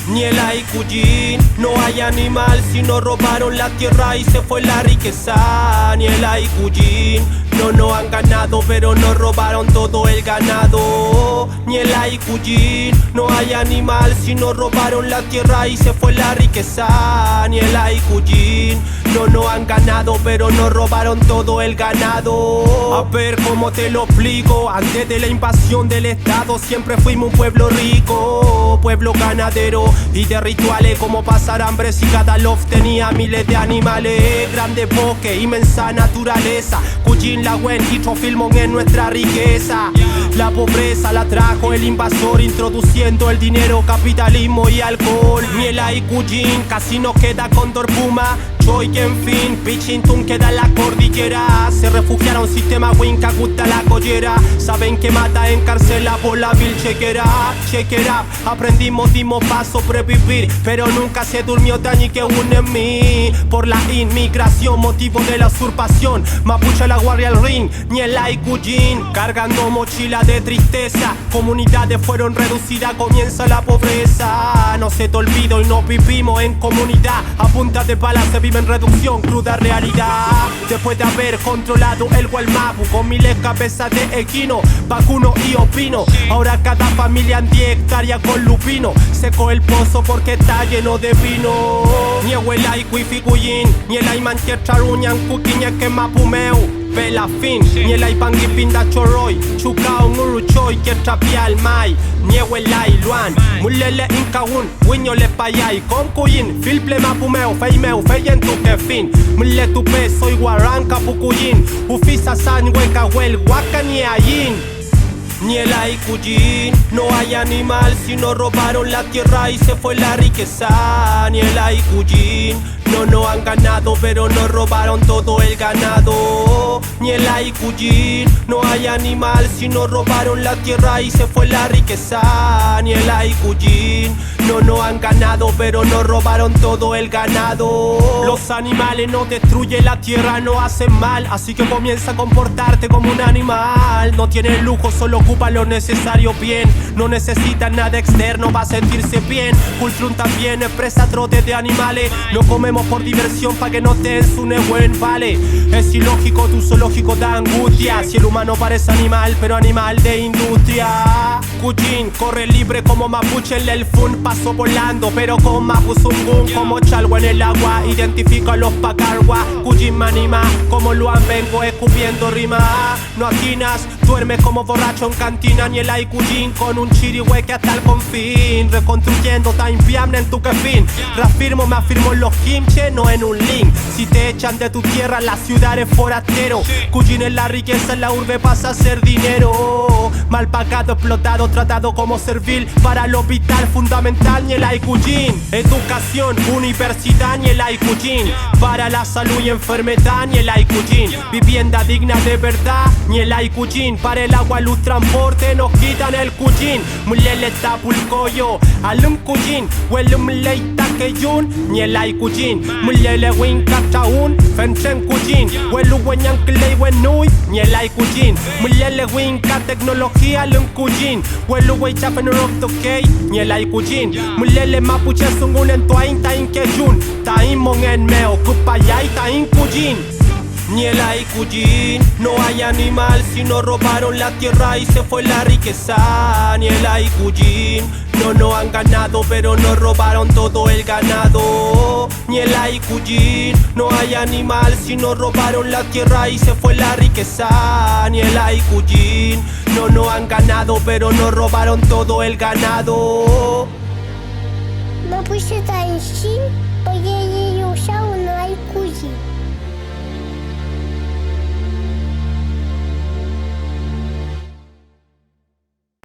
Ni el Aykujin, no hay animal si no robaron la tierra y se fue la riqueza. Ni el Aykujin, no han ganado pero no robaron todo el ganado. Ni el Aykujin, no hay animal si no robaron la tierra y se fue la riqueza. Ni el Aykujin, no han ganado pero no robaron todo el ganado. A ver cómo te lo explico, antes de la invasión del estado siempre fuimos un pueblo rico, pueblo ganadero y de rituales como pasar hambre si cada loft tenía miles de animales. Grande bosque, inmensa naturaleza, Kujin, la Wen y Trofilmon en nuestra riqueza. La pobreza la trajo el invasor introduciendo el dinero, capitalismo y alcohol. Ni el Aykujin, casi no queda Cóndor Puma, Choi y en fin, Pichintún queda en la cordillera. Se refugiaron sistema Winca, gusta la collera. Saben que mata, encarcela por la vil chequera. Check it up, aprendimos, dimos paso sobrevivir, pero nunca se durmió daño que une en mí. Por la inmigración, motivo de la usurpación, Mapuche la guardia al ring, ni el Aykujin. Cargando mochila de tristeza, comunidades fueron reducidas, comienza la pobreza. No se te olvido y no vivimos en comunidad, a punta de balas se vive en reducción, cruda realidad. Después de haber controlado el Gualmapu con miles cabezas de equino, vacuno y opino, ahora cada familia en 10 hectáreas con lupino. Seco el pozo porque está lleno de vino. Ni el Aykujin, ni el Aymantier Charuñan, Kukiña que Mapumeu Pela fin, ni el Aipangi Pinda Choroy, Chukao Nguruchoy, que trapial mai, ni el Ailuan, Mulele Incaun, Wiño le payay, con Cuyin, Filple Mapumeo, Feimeu, Feyen tu que fin, Mule tu pe, soy Guaranca Pucuyin, Ufisa San Hueca, Huel, Huaca ni Ayin. Ni el Aykujin, no hay animal si no robaron la tierra y se fue la riqueza. Ni el Aykujin, no han ganado pero no robaron todo el ganado. Ni el Aykujin, no hay animal si no robaron la tierra y se fue la riqueza. Ni el Aykujin, no han ganado pero no robaron todo el ganado. Los animales no destruyen la tierra, no hacen mal, así que comienza a comportarte como un animal. No tiene lujo, solo ocupa lo necesario bien, no necesita nada externo para sentirse bien. Cultrun también expresa trotes de animales, no comemos por diversión pa' que no te ensune buen vale. Es ilógico, tu zoológico da angustia, si el humano parece animal pero animal de industria. Kujin corre libre como Mapuche en el Fun, paso volando pero con Mapuzungun como Chalwa en el agua, identifico a los Pacarwa. Kujin me anima como Luan, vengo escupiendo rima. No atinas, duermes como borracho en cantina. Ni el Aykujin con un chirihueque hasta el confín, reconstruyendo time piamne en tu kefin. Reafirmo, me afirmo en los kimche, no en un link. Si te echan de tu tierra, la ciudad es forastero. Kujin es la riqueza, en la urbe pasa a ser dinero. Mal pagado, explotado, tratado como servil para el hospital fundamental. Ni el Aykujin, educación, universidad. Ni el Aykujin, para la salud y enfermedad. Ni el Aykujin, vivienda digna de verdad. Ni el Aykujin, para el agua, luz, transporte, nos quitan el Kujin. Mulele tapulcoyo, alum Kujin, huelum leita keyun. Ni el Aykujin, mulele win kataun, fenchen Kujin, huelu wenyan klei wenui. Ni el Aykujin, mulele win ka tecnología lum Kujin, huelu wey chafen rock tokei. Ni el Aykujin, mulele Mapuche sungun en tuain tain keyun, tain mon en meo kupayay tain Kujin. Ni el Aykujin, no hay animal si no robaron la tierra y se fue la riqueza. Ni el Aykujin, no han ganado pero no robaron todo el ganado. Ni el Aykujin, no hay animal si no robaron la tierra y se fue la riqueza. Ni el Aykujin, no han ganado pero no robaron todo el ganado. Mapuche tain shin, oye yo shao no Aykujin.